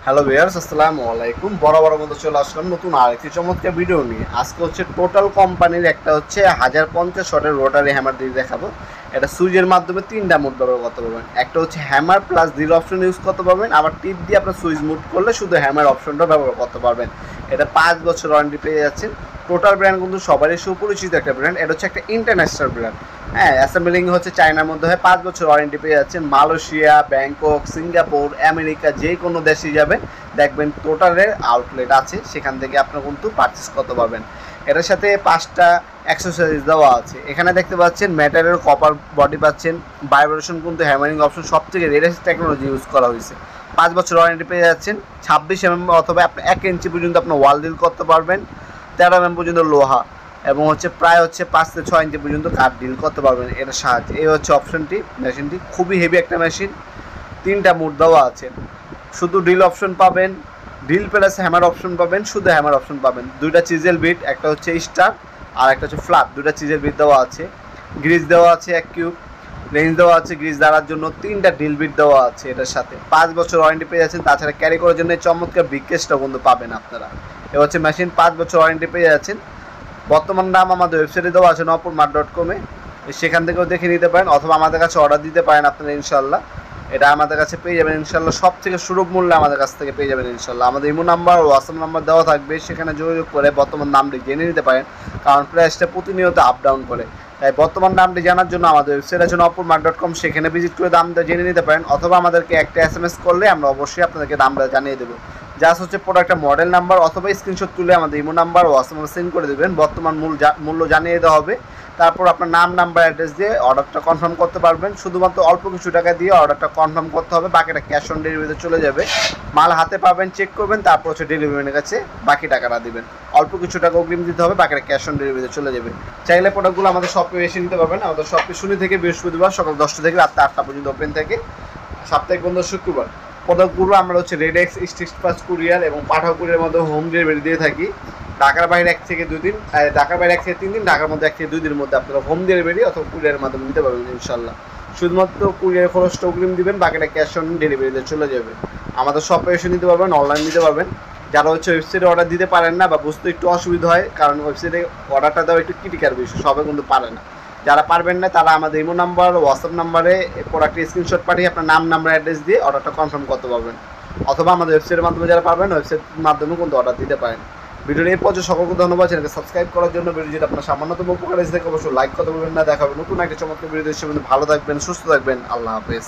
Hello viewers, আসসালামু আলাইকুম। বড় মতো চলে আসলাম নতুন আরেকটি চমৎকার ভিডিও নিয়ে। আজকে হচ্ছে টোটাল কোম্পানির একটা হচ্ছে 1050 ওয়াটের রোটারি হ্যামার দিয়ে দেখাবো। এটা সুইচের মাধ্যমে তিনটা মোড ব্যবহার করতে পারবেন। একটা হচ্ছে hammer plus drill option use করতে পারবেন, আবার টিপ দিয়ে আপনার সুইচ মুভ করলে শুধু হ্যামার অপশনটা ব্যবহার করতে পারবেন। এটা 5 বছর ওয়ারেন্টি পেয়ে যাচ্ছেন। টোটাল ব্র্যান্ড কিন্তু সবারই সুপরিচিত একটা ব্র্যান্ড। এটা হচ্ছে একটা ইন্টারন্যাশনাল ব্র্যান্ড। হ্যাঁ, অ্যাসেম্বলিং হচ্ছে চায়নার মধ্যে হয়। 5 বছর ওয়ারেন্টি পেয়ে যাচ্ছেন। মালয়েশিয়া, ব্যাংকক, সিঙ্গাপুর, আমেরিকা যে কোনো দেশে যাবেন দেখবেন টোটালের আউটলেট আছে, সেখান থেকে আপনারা কিন্তু পারচেস করতে পারবেন। এটার সাথে 5টা অ্যাক্সেসরিজ দেওয়া আছে। এখানে দেখতে পাচ্ছেন মেটালের কপার বডি পাচ্ছেন, ভাইব্রেশন কিন্তু হ্যামারিং অপশন সব থেকে লেটেস্ট টেকনোলজি ইউজ করা হয়েছে। 5 বছর ওয়ারেন্টি পেয়ে যাচ্ছেন। 26 অথবা আপনি 1 ইঞ্চি পর্যন্ত আপনার ওয়াল ডিল করতে পারবেন। 13 পর্যন্ত লোহা এবং হচ্ছে প্রায় হচ্ছে 5 থেকে 6 ইঞ্চি পর্যন্ত কাঠ ডিল করতে পারবেন এটার সাহায্যে। এই হচ্ছে অপশনটি। মেশিনটি খুবই হেভি একটা মেশিন। 3টা মোড দেওয়া আছে। শুধু ড্রিল অপশন পাবেন, ড্রিল প্লাস হ্যামার অপশন পাবেন, শুধু হ্যামার অপশন পাবেন। 2টা চিজেল বিট, একটা হচ্ছে স্টার আর একটা হচ্ছে ফ্ল্যাট। 2টা চিজেল বিট দেওয়া আছে। গ্রিজ দেওয়া আছে 1 কিউব। রেঞ্জ দেওয়া আছে গ্রিজ দেওয়ার জন্য। 3টা ড্রিল বিট দেওয়া আছে এটার সাথে। 5 বছর ওয়ারেন্টি পেয়ে যাচ্ছেন। তাছাড়া ক্যারি করার জন্য চমৎকার বিকেসটাও কিন্তু পাবেন আপনারা। এ হচ্ছে মেশিন। 5 বছর ওয়ারেন্টি পেয়ে যাচ্ছেন। বর্তমান দাম আমাদের ওয়েবসাইটে দেওয়া আছে nopurmart.com এ, সেখান থেকেও দেখে নিতে পারেন অথবা আমাদের কাছে অর্ডার দিতে পারেন আপনারা। ইনশাল্লাহ এটা আমাদের কাছে পেয়ে যাবেন। ইনশাল্লাহ সব থেকে সুলভ মূল্যে আমাদের কাছ থেকে পেয়ে যাবেন ইনশাল্লাহ। আমাদের ইমো নাম্বার ও হোয়াটসঅ্যাপ নাম্বার দেওয়া থাকবে, সেখানে যোগাযোগ করে বর্তমান দামটি জেনে নিতে পারেন, কারণ প্রাইসটা প্রতিনিয়ত আপ ডাউন করে। তাই বর্তমান দামটি জানার জন্য আমাদের ওয়েবসাইট আছে nopurmart.com, সেখানে ভিজিট করে দামটা জেনে নিতে পারেন, অথবা আমাদেরকে একটা SMS করলে আমরা অবশ্যই আপনাদেরকে দামটা জানিয়ে দেবো। জাস্ট হচ্ছে প্রোডাক্টের মডেল নাম্বার অথবা স্ক্রিনশট তুলে আমাদের ইমো নাম্বার ও হোয়াটসঅ্যাপে সেন্ড করে দেবেন। বর্তমান মূল্য জানিয়ে দেওয়া হবে। তারপর আপনার নাম, নাম্বার, অ্যাড্রেস দিয়ে অর্ডারটা কনফার্ম করতে পারবেন। শুধুমাত্র অল্প কিছু টাকা দিয়ে অর্ডারটা কনফার্ম করতে হবে, বাকিটা ক্যাশ অন ডেলিভারিতে চলে যাবে। মাল হাতে পাবেন, চেক করবেন, তারপর হচ্ছে ডেলিভারি ম্যানের কাছে বাকি টাকাটা দিবেন। অল্প কিছু টাকা অগ্রিম দিতে হবে, বাকিটা ক্যাশ অন ডেলিভারিতে চলে যাবে। চাইলে প্রোডাক্টগুলো আমাদের শপে এসে নিতে পারবেন। আমাদের শপে শনি থেকে বৃহস্পতিবার সকাল 10টা থেকে রাত 8টা পর্যন্ত ওপেন থাকে। সাপ্তাহিক বন্ধ শুক্রবার। প্রোডাক্টগুলো আমরা হচ্ছে রেডেক্স, স্ট্রিট ফাস্ট কুরিয়ার এবং পাঠাও কুরিয়ার মধ্যে হোম ডেলিভারি দিয়ে থাকি। ঢাকার বাইরে 1 থেকে 2 দিন, ঢাকার বাইরে 1 থেকে 3 দিন, ঢাকার মধ্যে 1 থেকে 2 দিনের মধ্যে আপনারা হোম ডেলিভারি অথবা কুরিয়ারের মাধ্যমে নিতে পারবেন ইনশাল্লাহ। শুধুমাত্র কুরিয়ার খরচটা অগ্রিম দিবেন, বাকিটা ক্যাশ অন ডেলিভারিতে চলে যাবে। আমাদের শপে এসে নিতে পারবেন, অনলাইন নিতে পারবেন। যারা হচ্ছে ওয়েবসাইটে অর্ডার দিতে পারেন না বা বুঝতে একটু অসুবিধা হয়, কারণ ওয়েবসাইটে অর্ডারটা দেওয়া একটু ক্রিটিক্যাল বিষয়, সবাই কিন্তু পারে না। যারা পারবেন না তারা আমাদের ইমো নাম্বার, হোয়াটসঅ্যাপ নাম্বারে প্রোডাক্টের স্ক্রিনশট পাঠিয়ে আপনার নাম, নাম্বার, অ্যাড্রেস দিয়ে অর্ডারটা কনফার্ম করতে পারবেন। অথবা আমাদের ওয়েবসাইটের মাধ্যমে যারা পারবেন ওয়েবসাইটের মাধ্যমেও কিন্তু অর্ডার দিতে পারেন। ভিডিওর এই পর্যন্ত সকলকে ধন্যবাদ। চ্যানেলকে সাবস্ক্রাইব করার জন্য। ভিডিও যদি আপনার সামান্যতম উপকার এসে থাকে অবশ্যই লাইক করতে বলবেন না। দেখা হবে নতুন একটা চমৎকার ভিডিও। ভালো থাকবেন, সুস্থ থাকবেন। আল্লাহ হাফেজ।